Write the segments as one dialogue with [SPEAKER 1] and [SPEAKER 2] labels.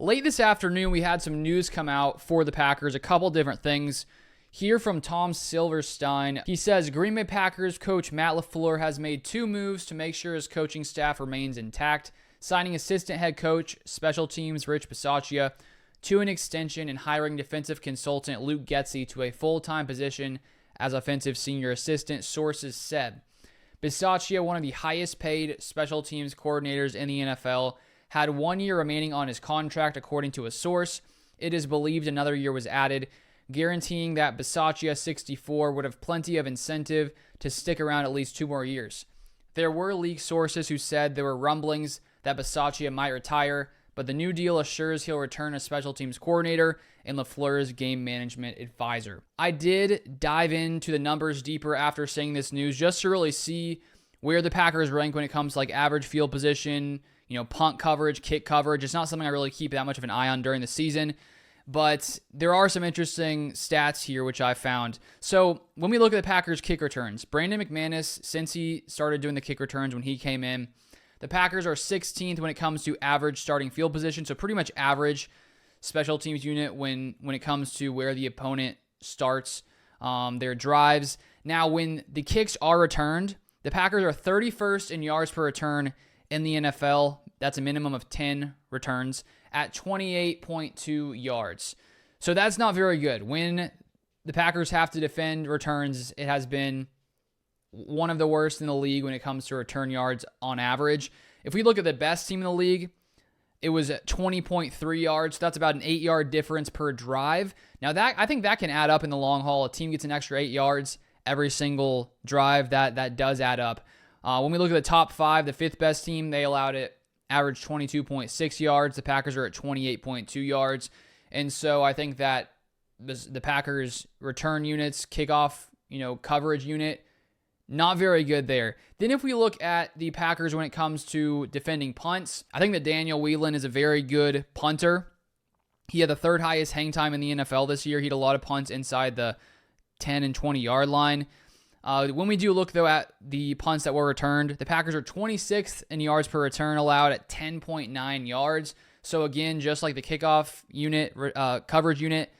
[SPEAKER 1] Late this afternoon, we had some news come out for the Packers, a couple different things. Here from Tom Silverstein, he says Green Bay Packers coach Matt LaFleur has made 2 moves to make sure his coaching staff remains intact, signing assistant head coach, special teams Rich Bisaccia to an extension and hiring defensive consultant Luke Getsy to a full-time position as offensive senior assistant, sources said. Bisaccia, one of the highest paid special teams coordinators in the NFL, had 1 year remaining on his contract, according to a source. It is believed another year was added, guaranteeing that Bisaccia, 64, would have plenty of incentive to stick around at least 2 more years. There were league sources who said there were rumblings that Bisaccia might retire, but the new deal assures he'll return as special teams coordinator and LaFleur's game management advisor. I did dive into the numbers deeper after seeing this news just to really see where the Packers rank when it comes to like average field position, punt coverage, kick coverage. It's not something I really keep that much of an eye on during the season, but there are some interesting stats here which I found. So when we look at the Packers kick returns, Brandon McManus, since he started doing the kick returns when he came in, the Packers are 16th when it comes to average starting field position, so pretty much average special teams unit when it comes to where the opponent starts their drives. Now, when the kicks are returned, the Packers are 31st in yards per return in the NFL. That's a minimum of 10 returns at 28.2 yards. So that's not very good. When the Packers have to defend returns, it has been one of the worst in the league when it comes to return yards on average. If we look at the best team in the league, it was at 20.3 yards. So that's about an 8-yard difference per drive. Now, I think that can add up in the long haul. A team gets an extra 8 yards every single drive. That does add up. When we look at the top 5, the 5th best team, they allowed it average 22.6 yards. The Packers are at 28.2 yards. And so I think that the Packers return units, kickoff, coverage unit, not very good there. Then if we look at the Packers when it comes to defending punts, I think that Daniel Whelan is a very good punter. He had the 3rd highest hang time in the NFL this year. He had a lot of punts inside the 10 and 20-yard line. When we do look, though, at the punts that were returned, the Packers are 26th in yards per return allowed at 10.9 yards. So, again, just like the kickoff unit, coverage unit,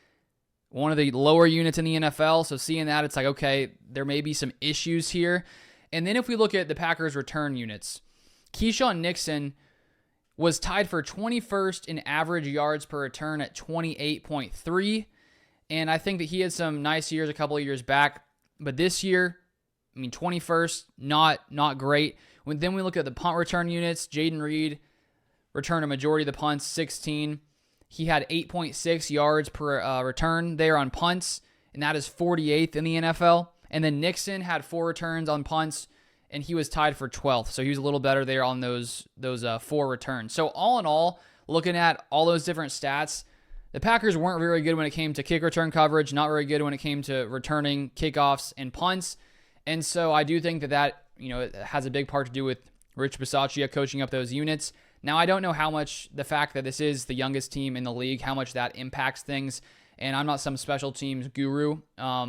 [SPEAKER 1] one of the lower units in the NFL. So seeing that, it's like, okay, there may be some issues here. And then if we look at the Packers return units, Keyshawn Nixon was tied for 21st in average yards per return at 28.3. And I think that he had some nice years a couple of years back. But this year, 21st, not great. Then we look at the punt return units, Jaden Reed returned a majority of the punts, 16. He had 8.6 yards per return there on punts, and that is 48th in the NFL. And then Nixon had 4 returns on punts, and he was tied for 12th. So he was a little better there on those 4 returns. So all in all, looking at all those different stats, the Packers weren't very good when it came to kick return coverage, not very good when it came to returning kickoffs and punts. And so I do think that it has a big part to do with Rich Bisaccia coaching up those units. Now, I don't know how much the fact that this is the youngest team in the league, how much that impacts things. And I'm not some special teams guru. I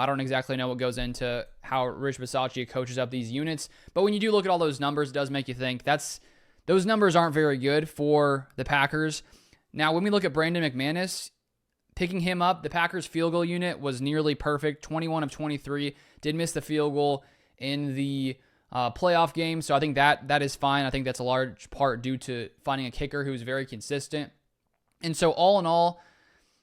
[SPEAKER 1] don't exactly know what goes into how Rich Bisaccia coaches up these units. But when you do look at all those numbers, it does make you think those numbers aren't very good for the Packers. Now, when we look at Brandon McManus, picking him up, the Packers field goal unit was nearly perfect, 21 of 23. Did miss the field goal in the playoff game, so I think that is fine. I think that's a large part due to finding a kicker who's very consistent. And so all in all,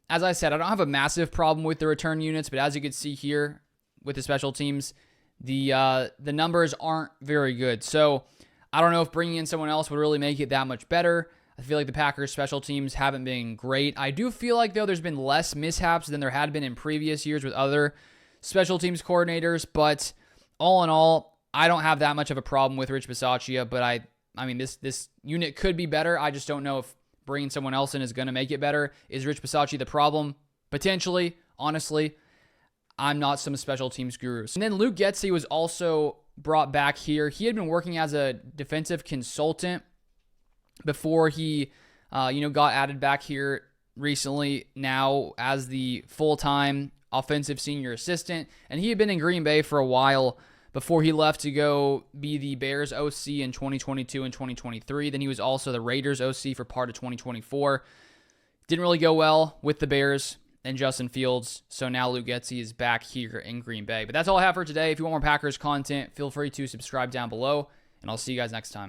[SPEAKER 1] as I said, I don't have a massive problem with the return units, but as you can see here with the special teams, the numbers aren't very good. So I don't know if bringing in someone else would really make it that much better. I feel like the Packers special teams haven't been great. I do feel like, though, there's been less mishaps than there had been in previous years with other special teams coordinators, but all in all, I don't have that much of a problem with Rich Bisaccia, but this unit could be better. I just don't know if bringing someone else in is going to make it better. Is Rich Bisaccia the problem? Potentially. Honestly, I'm not some special teams guru. And then Luke Getsy was also brought back here. He had been working as a defensive consultant before he got added back here recently, now as the full-time offensive senior assistant. And he had been in Green Bay for a while before he left to go be the Bears OC in 2022 and 2023. Then he was also the Raiders OC for part of 2024. Didn't really go well with the Bears and Justin Fields. So now Luke Getsy is back here in Green Bay. But that's all I have for today. If you want more Packers content, feel free to subscribe down below, and I'll see you guys next time.